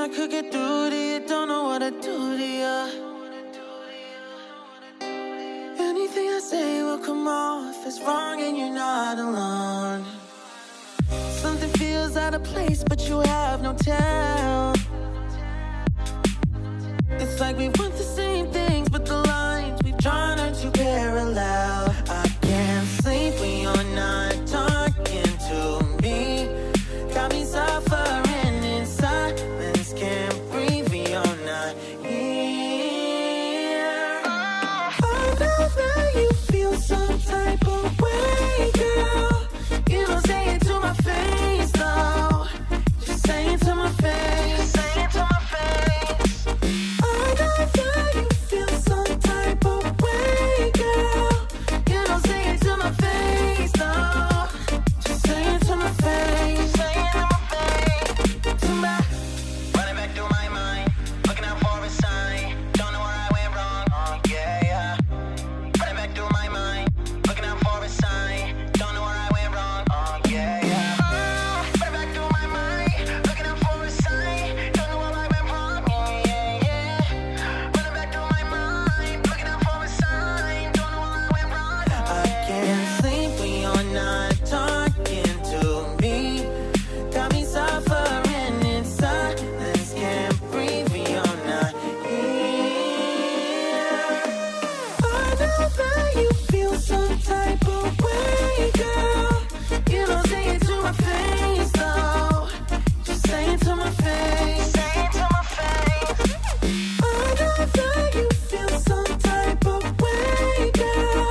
I could get through to you, don't know what I'd do to you. Anything I say will come off as wrong and you're not alone. Something feels out of place but you have no tell. It's like we want the same things but the lines we've drawn are too parallel. I can't sleep when you're not talking to me. Got me suffering in silence, can't breathe when you're not here. I know that you feel some type of way, girl. You don't say it to my face, though. Just say it to my face. Say it to my face. I know that you feel some type of way, girl. You don't say it to my face, though. Just say it to my face. Say it to my face. To my. Running back through my mind, looking out for a sign. Don't know where I went wrong. Oh yeah, yeah. Running back through my mind, looking out for a sign. Don't know where I went wrong. Oh yeah, yeah. Running back through my mind, looking out for a sign. Don't know where I went wrong. Oh yeah, yeah. Running back through my mind, looking out for a sign. Don't know where I went wrong. I can't sleep when you're not talking to me. Got me suffering in silence, can't breathe when you're not here. I know that you feel some type of way, girl. You don't say it to my face, though. Just say it to my face. Say it to my face. I know that you feel some type of way, girl.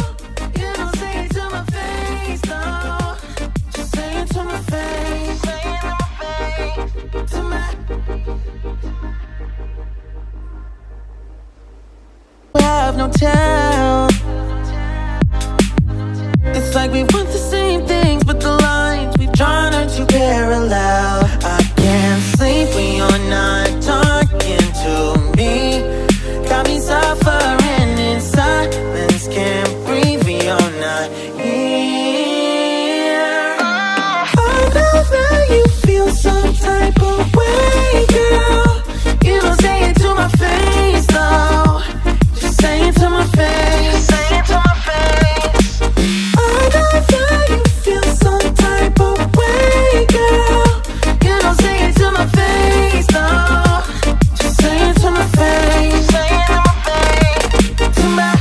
You don't say it to my face, though. Just say it to my face. Say it to my face. To my. Have no tell. It's like we want the same things but the lines we've drawn are too parallel. I can't sleep when you're not talking to me. Got me suffering in silence, can't breathe when you're not here. I know that you feel some type of way, girl. You don't say it to my face, though. Just say it to my face. Say it to my face. I know that you feel some type of way, girl. You don't say it to my face, though. Just say it to my face. Say it to my face. To my.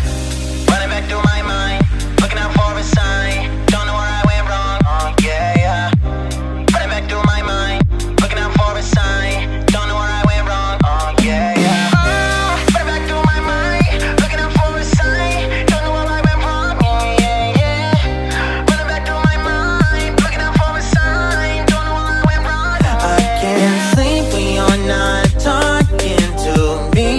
Running back through my mind, looking out for a sign. Don't know where I went wrong. Oh yeah, yeah. Running back through my mind, looking out for a sign. Don't know where I went wrong. Oh yeah, yeah. Running back through my mind, looking out for a sign. Don't know where I went wrong. Oh yeah, yeah. Running back through my mind, looking out for a sign. Don't know where I went wrong. I can't sleep when you're not talking to me.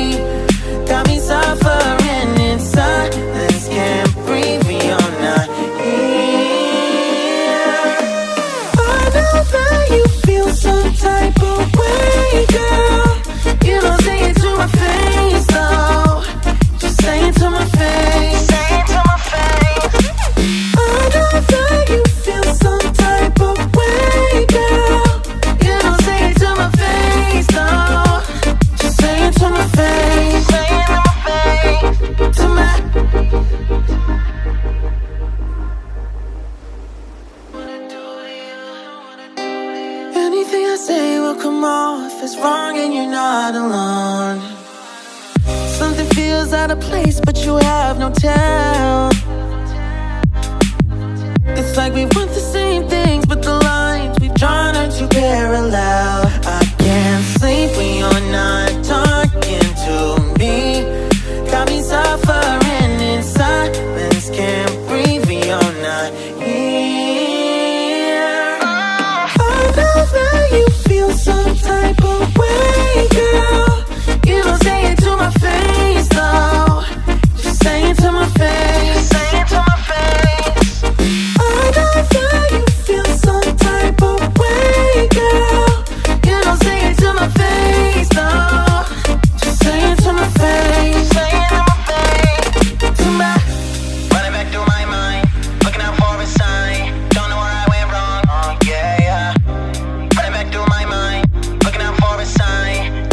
Got me suffering in silence, can't breathe when you're not here. I know that you feel some type of way, girl. You don't say it to my face, though. Just say it to my face. Say it to my face. I know that you feel some type of way, girl. You don't say it to my face, though. Just say it to my face. Say it to my face. To my. Anything I say will come off as wrong and you're not alone. Something feels out of place but you have no tell. It's like we want the same things but the lines we've drawn are too parallel. I can't sleep when you're not talking to me. Got me suffering in silence, can't breathe when you're not here. I know that you feel some type of way, girl. You don't say it to my face, though. Just say it to my face. Say it to my face. I know that you feel some type of way, girl. You don't say it to my face, though. Just say it to my face. Say it to my face. To my. Running back through my mind, looking out for a sign. Don't know where I went wrong. Oh yeah, yeah. Running back through my mind, looking out for a sign.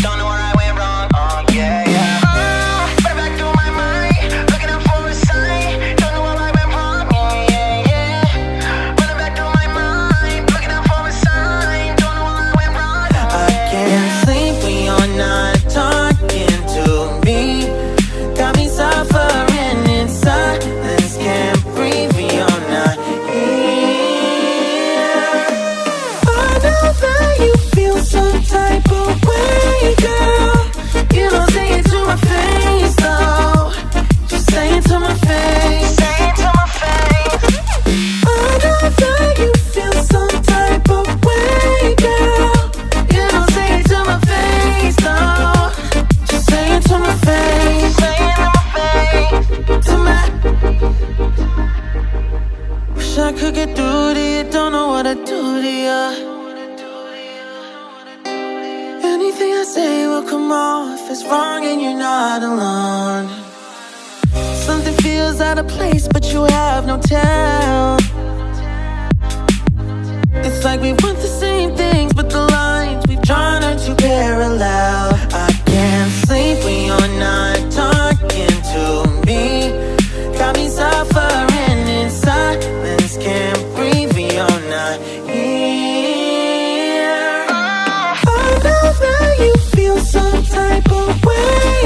what I do to you. Anything I say will come off as wrong, and you're not alone. Something feels out of place, but you have no tell. It's like we want the same things, but the lines we've drawn are too parallel. I can't sleep when you're not talking to me. Got me suffering in silence, can't breathe when you're not here. I know that you feel some type of way.